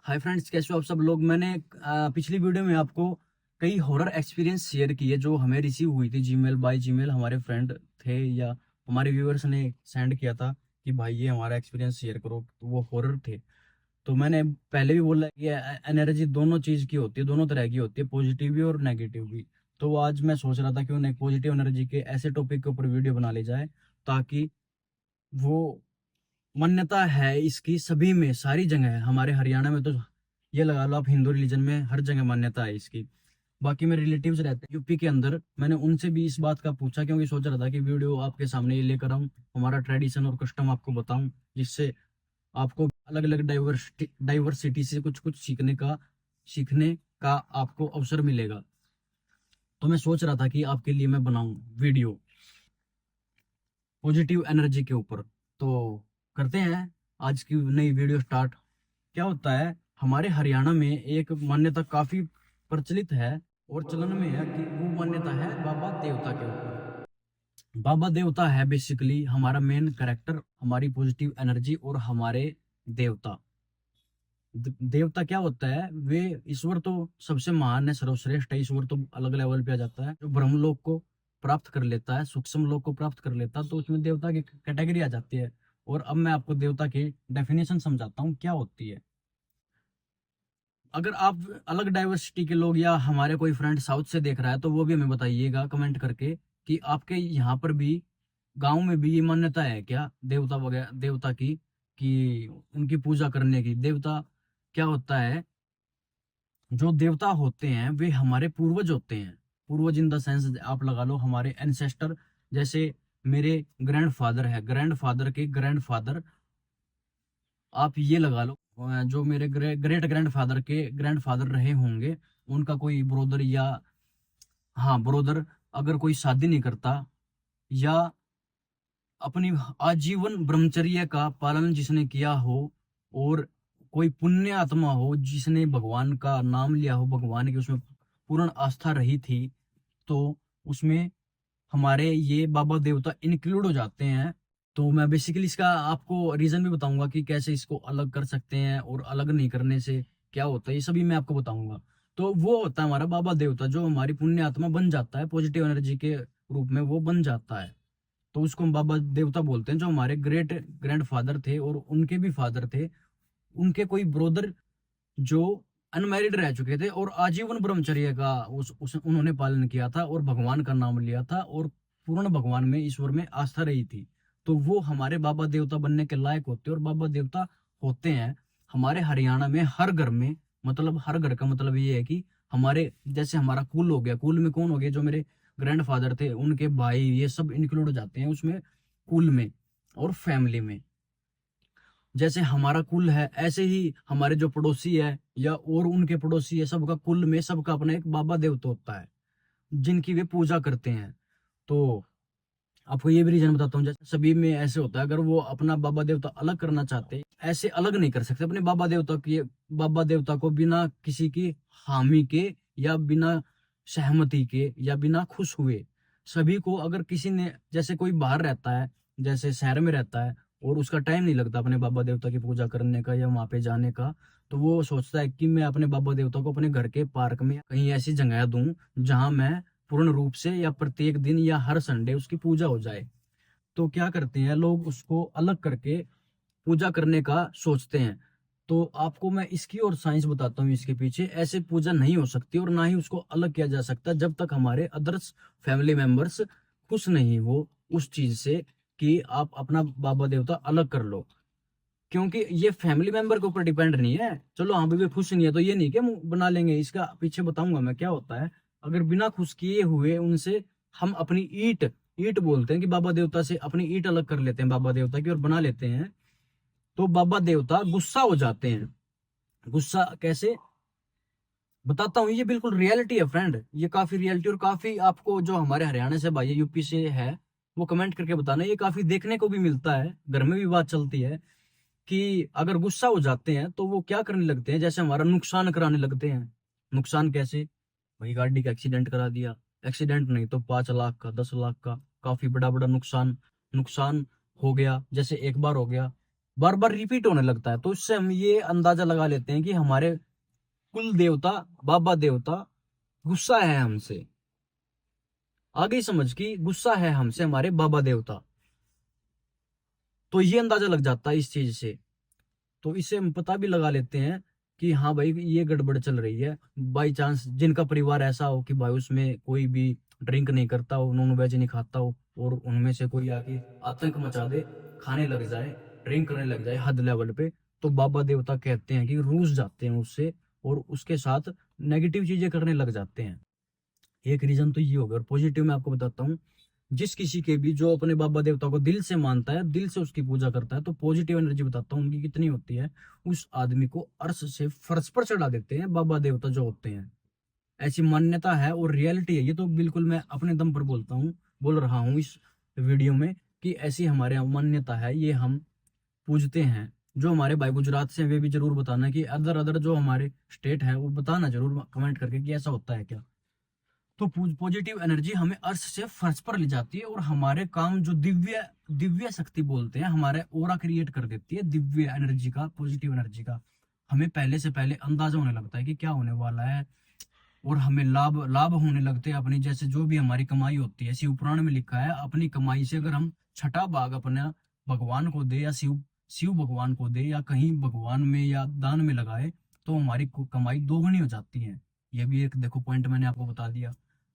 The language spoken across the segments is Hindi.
हाय फ्रेंड्स, कैसे हो आप सब लोग। मैंने पिछली वीडियो में आपको कई हॉरर एक्सपीरियंस शेयर किए जो हमें रिसीव हुई थी जीमेल बाय जीमेल। हमारे फ्रेंड थे या हमारे व्यूअर्स ने सेंड किया था कि भाई ये हमारा एक्सपीरियंस शेयर करो, तो वो हॉरर थे। तो मैंने पहले भी बोला कि एनर्जी दोनों चीज की होती है, दोनों तरह की होती है, पॉजिटिव भी और नेगेटिव भी। तो आज मैं सोच रहा था क्यों नहीं पॉजिटिव एनर्जी के ऐसे टॉपिक के ऊपर वीडियो बना ली जाए, ताकि वो मान्यता है इसकी सभी में, सारी जगह है। हमारे हरियाणा में तो ये लगा लो आप, हिंदू रिलीजन में हर जगह मान्यता है इसकी। बाकी मेरे रिलेटिव्स रहते हैं यूपी के अंदर, मैंने उनसे भी इस बात का पूछा क्योंकि सोच रहा था कि वीडियो आपके सामने ये लेकर आऊं, हमारा ट्रेडिशन और कस्टम आपको बताऊं, जिससे आपको अलग अलग डाइवर्सिटी से कुछ कुछ सीखने का आपको अवसर मिलेगा। तो मैं सोच रहा था कि आपके लिए मैं बनाऊं वीडियो पॉजिटिव एनर्जी के ऊपर। तो करते हैं आज की नई वीडियो स्टार्ट। क्या होता है, हमारे हरियाणा में एक मान्यता काफी प्रचलित है और चलन में है कि वो मान्यता है बाबा देवता के ऊपर। बाबा देवता है बेसिकली हमारा मेन कैरेक्टर, हमारी पॉजिटिव एनर्जी और हमारे देवता। देवता क्या होता है, वे ईश्वर तो सबसे महान है, सर्वश्रेष्ठ है। ईश्वर तो अलग लेवल पे आ जाता है, जो ब्रह्मलोक को प्राप्त कर लेता है, सूक्ष्म लोक को प्राप्त कर लेता है, तो उसमें देवता की कैटेगरी आ जाती है। और अब मैं आपको देवता की डेफिनेशन समझाता हूँ क्या होती है। अगर आप अलग डाइवर्सिटी के लोग या हमारे कोई फ्रेंड साउथ से देख रहा है तो वो भी हमें बताइएगा कमेंट करके कि आपके यहाँ पर भी गांव में भी ये मान्यता है क्या देवता वगैरह, देवता की, कि उनकी पूजा करने की। देवता क्या होता है, जो देवता होते हैं वे हमारे पूर्वज होते हैं। पूर्वज इन द सेंस आप लगा लो हमारे एंसेस्टर। जैसे मेरे ग्रैंडफादर है, ग्रैंडफादर के ग्रैंडफादर, आप ये लगा लो जो मेरे ग्रेट ग्रैंडफादर के ग्रैंडफादर रहे होंगे, उनका कोई ब्रोदर या, हाँ ब्रोदर, अगर कोई शादी नहीं करता या अपनी आजीवन ब्रह्मचर्य का पालन जिसने किया हो, और कोई पुण्य आत्मा हो जिसने भगवान का नाम लिया हो, भगवान की उसमें पूर्ण आस्था रही थी, तो उसमें हमारे ये बाबा देवता इंक्लूड हो जाते हैं। तो मैं बेसिकली इसका आपको रीजन भी बताऊंगा कि कैसे इसको अलग कर सकते हैं और अलग नहीं करने से क्या होता है, ये सभी मैं आपको बताऊंगा। तो वो होता है हमारा बाबा देवता, जो हमारी पुण्य आत्मा बन जाता है, पॉजिटिव एनर्जी के रूप में वो बन जाता है। तो उसको हम बाबा देवता बोलते हैं। जो हमारे ग्रेट ग्रैंडफादर थे और उनके भी फादर थे, उनके कोई ब्रोदर जो अनमैरिड रह चुके थे और आजीवन ब्रह्मचर्य का उन्होंने पालन किया था और भगवान का नाम लिया था और पूर्ण भगवान में, ईश्वर में आस्था रही थी, तो वो हमारे बाबा देवता बनने के लायक होते हैं और बाबा देवता होते हैं हमारे हरियाणा में हर घर में। मतलब हर घर का मतलब ये है कि हमारे, जैसे हमारा कुल हो गया, कुल में कौन हो गया, जो मेरे ग्रैंडफादर थे उनके भाई, ये सब इंक्लूड हो जाते हैं उसमें, कुल में और फैमिली में। जैसे हमारा कुल है, ऐसे ही हमारे जो पड़ोसी है या और उनके पड़ोसी है, सबका कुल में सबका अपना एक बाबा देवता होता है जिनकी वे पूजा करते हैं। तो आपको ये भी रीजन बताता हूँ, जैसे सभी में ऐसे होता है, अगर वो अपना बाबा देवता अलग करना चाहते हैं, ऐसे अलग नहीं कर सकते अपने बाबा देवता को बिना किसी की हामी के या बिना सहमति के या बिना खुश हुए। सभी को, अगर किसी ने, जैसे कोई बाहर रहता है, जैसे शहर में रहता है और उसका टाइम नहीं लगता अपने बाबा देवता की पूजा करने का या वहां पे जाने का, तो वो सोचता है कि मैं अपने बाबा देवता को अपने घर के पार्क में कहीं ऐसी जगह दूं जहां मैं पूर्ण रूप से या प्रत्येक दिन या हर संडे उसकी पूजा हो जाए। तो क्या करते हैं लोग, उसको अलग करके पूजा करने का सोचते हैं। तो आपको मैं इसकी और साइंस बताता हूँ, इसके पीछे ऐसे पूजा नहीं हो सकती और ना ही उसको अलग किया जा सकता जब तक हमारे अदर्स फैमिली मेंबर्स खुश नहीं हो उस चीज से कि आप अपना बाबा देवता अलग कर लो। क्योंकि ये फैमिली मेंबर के ऊपर डिपेंड नहीं है। चलो हाँ भी खुश नहीं है तो ये नहीं कि हम बना लेंगे, इसका पीछे बताऊंगा मैं क्या होता है। अगर बिना खुश किए हुए उनसे हम अपनी ईट, ईट बोलते हैं कि बाबा देवता से अपनी ईट अलग कर लेते हैं बाबा देवता की और बना लेते हैं, तो बाबा देवता गुस्सा हो जाते हैं। गुस्सा कैसे, बताता हूँ, ये बिल्कुल रियलिटी है फ्रेंड, ये काफी रियलिटी। और काफी आपको जो हमारे हरियाणा से भाई है, यूपी से है, वो कमेंट करके बताना। ये काफी देखने को भी मिलता है, घर में भी बात चलती है कि अगर गुस्सा हो जाते हैं तो वो क्या करने लगते हैं, जैसे हमारा नुकसान कराने लगते हैं। नुकसान कैसे, वही गाड़ी का एक्सीडेंट करा दिया, एक्सीडेंट नहीं तो 5 लाख का, 10 लाख का, काफी बड़ा बड़ा नुकसान नुकसान हो गया। जैसे एक बार हो गया बार बार रिपीट होने लगता है। तो इससे हम ये अंदाजा लगा लेते हैं कि हमारे कुल देवता, बाबा देवता गुस्सा है हमसे। आगे समझ कि गुस्सा है हमसे हमारे बाबा देवता। तो ये अंदाजा लग जाता है इस चीज से। तो इससे हम पता भी लगा लेते हैं कि हाँ भाई ये गड़बड़ चल रही है। बाई चांस जिनका परिवार ऐसा हो कि भाई उसमें कोई भी ड्रिंक नहीं करता हो, नॉन वेज नहीं खाता हो, और उनमें से कोई आके आतंक मचा दे, खाने लग जाए, ड्रिंक करने लग जाए हद लेवल पे, तो बाबा देवता कहते हैं कि रूस जाते हैं उससे और उसके साथ नेगेटिव चीजें करने लग जाते हैं। एक रीजन तो ये होगा। और पॉजिटिव में आपको बताता हूँ, जिस किसी के भी जो अपने बाबा देवता को दिल से मानता है, दिल से उसकी पूजा करता है, तो पॉजिटिव एनर्जी बताता हूँ उनकी कितनी होती है। उस आदमी को अर्श से फर्श पर चढ़ा देते हैं बाबा देवता जो होते हैं। ऐसी मान्यता है और रियलिटी है ये, तो बिल्कुल मैं अपने दम पर बोल रहा हूँ इस वीडियो में कि ऐसी हमारे यहाँ मान्यता है, ये हम पूजते हैं। जो हमारे भाई गुजरात से हैं, वे भी जरूर बताना कि अदर अदर जो हमारे स्टेट है वो बताना जरूर कमेंट करके कि ऐसा होता है क्या। तो पॉजिटिव एनर्जी हमें अर्श से फर्श पर ले जाती है और हमारे काम जो दिव्य दिव्य शक्ति बोलते हैं, हमारे ओरा क्रिएट कर देती है दिव्य एनर्जी का, पॉजिटिव एनर्जी का। हमें पहले से पहले अंदाजा होने लगता है कि क्या होने वाला है, और हमें लाभ लाभ होने लगते हैं अपनी। जैसे जो भी हमारी कमाई होती है, शिव पुराण में लिखा है, अपनी कमाई से अगर हम छठा भाग अपना भगवान को दे, या शिव शिव भगवान को दे, या कहीं भगवान में या दान में लगाए, तो हमारी कमाई दोगुनी हो जाती है। ये भी एक देखो पॉइंट मैंने आपको बता दिया।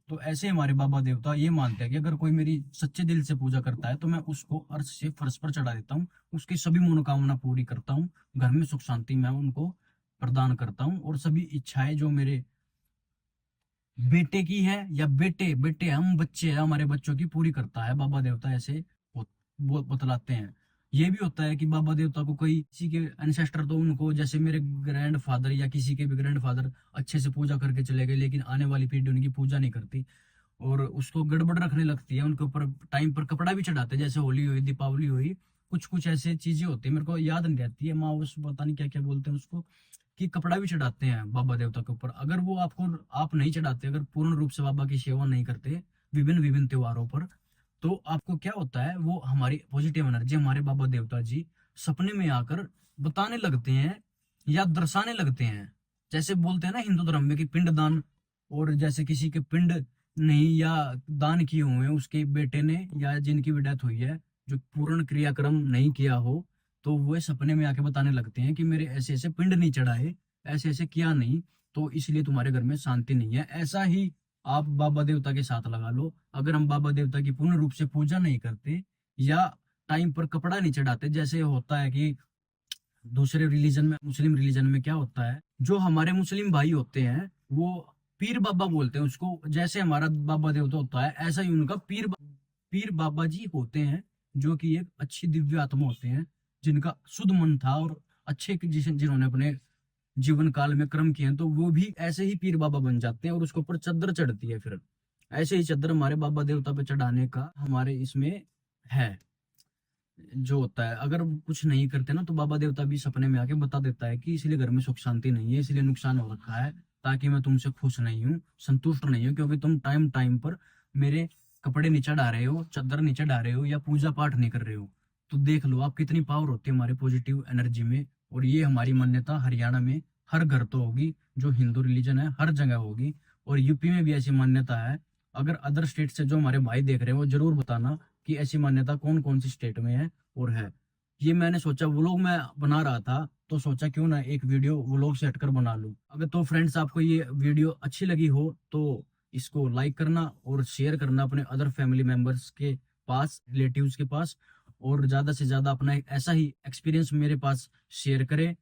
तो ऐसे हमारे बाबा देवता ये मानते हैं कि अगर कोई मेरी सच्चे दिल से पूजा करता है तो मैं उसको अर्श से फर्श पर चढ़ा देता हूँ, उसकी सभी मनोकामना पूरी करता हूँ, घर में सुख शांति मैं उनको प्रदान करता हूँ, और सभी इच्छाएं जो मेरे बेटे की है या बेटे बेटे हम बच्चे हैं, हमारे बच्चों की पूरी करता है बाबा देवता। ऐसे वो बतलाते हैं। ये भी होता है कि बाबा देवता को कोई किसी के एंसेस्टर, तो उनको जैसे मेरे ग्रैंड फादर या किसी के भी ग्रैंड फादर अच्छे से पूजा करके चले गए, लेकिन आने वाली पीढ़ी उनकी पूजा नहीं करती और उसको गड़बड़ रखने लगती है, उनके ऊपर टाइम पर कपड़ा भी चढ़ाते हैं, जैसे होली हुई, दीपावली हुई, कुछ कुछ ऐसे चीजें होती है, मेरे को याद नहीं रहती है, माँ उस पता नहीं क्या क्या बोलते हैं उसको, कि कपड़ा भी चढ़ाते हैं बाबा देवता के ऊपर। अगर वो आप नहीं चढ़ाते, अगर पूर्ण रूप से बाबा की सेवा नहीं करते विभिन्न विभिन्न त्योहारों पर, तो आपको क्या होता है, वो हमारी पॉजिटिव एनर्जी, हमारे बाबा देवता जी सपने में आकर बताने लगते हैं या दर्शाने लगते हैं। जैसे बोलते हैं ना हिंदू धर्म में कि पिंड दान, और जैसे किसी के पिंड नहीं या दान किए हुए हैं उसके बेटे ने, या जिनकी भी डेथ हुई है, जो पूर्ण क्रियाक्रम नहीं किया हो, तो वो सपने में आके बताने लगते हैं कि मेरे ऐसे ऐसे पिंड नहीं चढ़ाए, ऐसे ऐसे किया नहीं, तो इसलिए तुम्हारे घर में शांति नहीं है। ऐसा ही आप बाबा देवता के साथ लगा लो। अगर हम बाबा देवता की पूर्ण रूप से पूजा नहीं करते या टाइम पर कपड़ा नहीं चढ़ाते, जैसे होता है कि दूसरे रिलीजन में, मुस्लिम रिलीजन में क्या होता है, जो हमारे मुस्लिम भाई होते हैं वो पीर बाबा बोलते हैं उसको, जैसे हमारा बाबा देवता होता है ऐसा ही उनका पीर बाबा जी होते हैं, जो कि एक अच्छी दिव्य आत्मा होते हैं, जिनका शुद्ध मन था और अच्छे जिन्होंने अपने जीवन काल में कर्म किए हैं, तो वो भी ऐसे ही पीर बाबा बन जाते हैं और उसके ऊपर चद्दर चढ़ती है। फिर ऐसे ही चद्दर हमारे बाबा देवता पे चढ़ाने का हमारे इसमें है जो होता है। अगर कुछ नहीं करते ना, तो बाबा देवता भी सपने में आके बता देता है कि इसलिए घर में सुख शांति नहीं है, इसलिए नुकसान हो रखा है, ताकि मैं तुमसे खुश नहीं हूँ, संतुष्ट नहीं हूँ, क्योंकि तुम टाइम टाइम पर मेरे कपड़े नीचे डाल रहे हो, चादर नीचे डाल रहे हो, या पूजा पाठ नहीं कर रहे हो। तो देख लो आप कितनी पावर होती है हमारे पॉजिटिव एनर्जी में। और ये हमारी मान्यता हरियाणा में हर घर तो होगी, जो हिंदू रिलीजन है हर जगह होगी, और यूपी में भी ऐसी मान्यता है। अगर अदर स्टेट से जो हमारे भाई देख रहे हैं वो जरूर बताना कि ऐसी मान्यता कौन कौन सी स्टेट में है और है। ये मैंने सोचा व्लॉग मैं बना रहा था, तो सोचा क्यों ना एक वीडियो व्लॉग से हटकर बना लूं। अगर तो फ्रेंड्स आपको ये वीडियो अच्छी लगी हो तो इसको लाइक करना और शेयर करना अपने अदर फैमिली मेंबर्स के पास, रिलेटिव्स के पास, और ज्यादा से ज्यादा अपना एक ऐसा ही एक्सपीरियंस मेरे पास शेयर करें।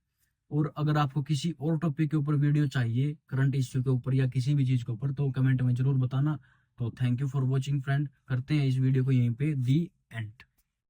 और अगर आपको किसी और टॉपिक के ऊपर वीडियो चाहिए, करंट इश्यू के ऊपर या किसी भी चीज के ऊपर, तो कमेंट में जरूर बताना। तो thank you for watching friend, करते हैं इस वीडियो को यहीं पे दी एंड।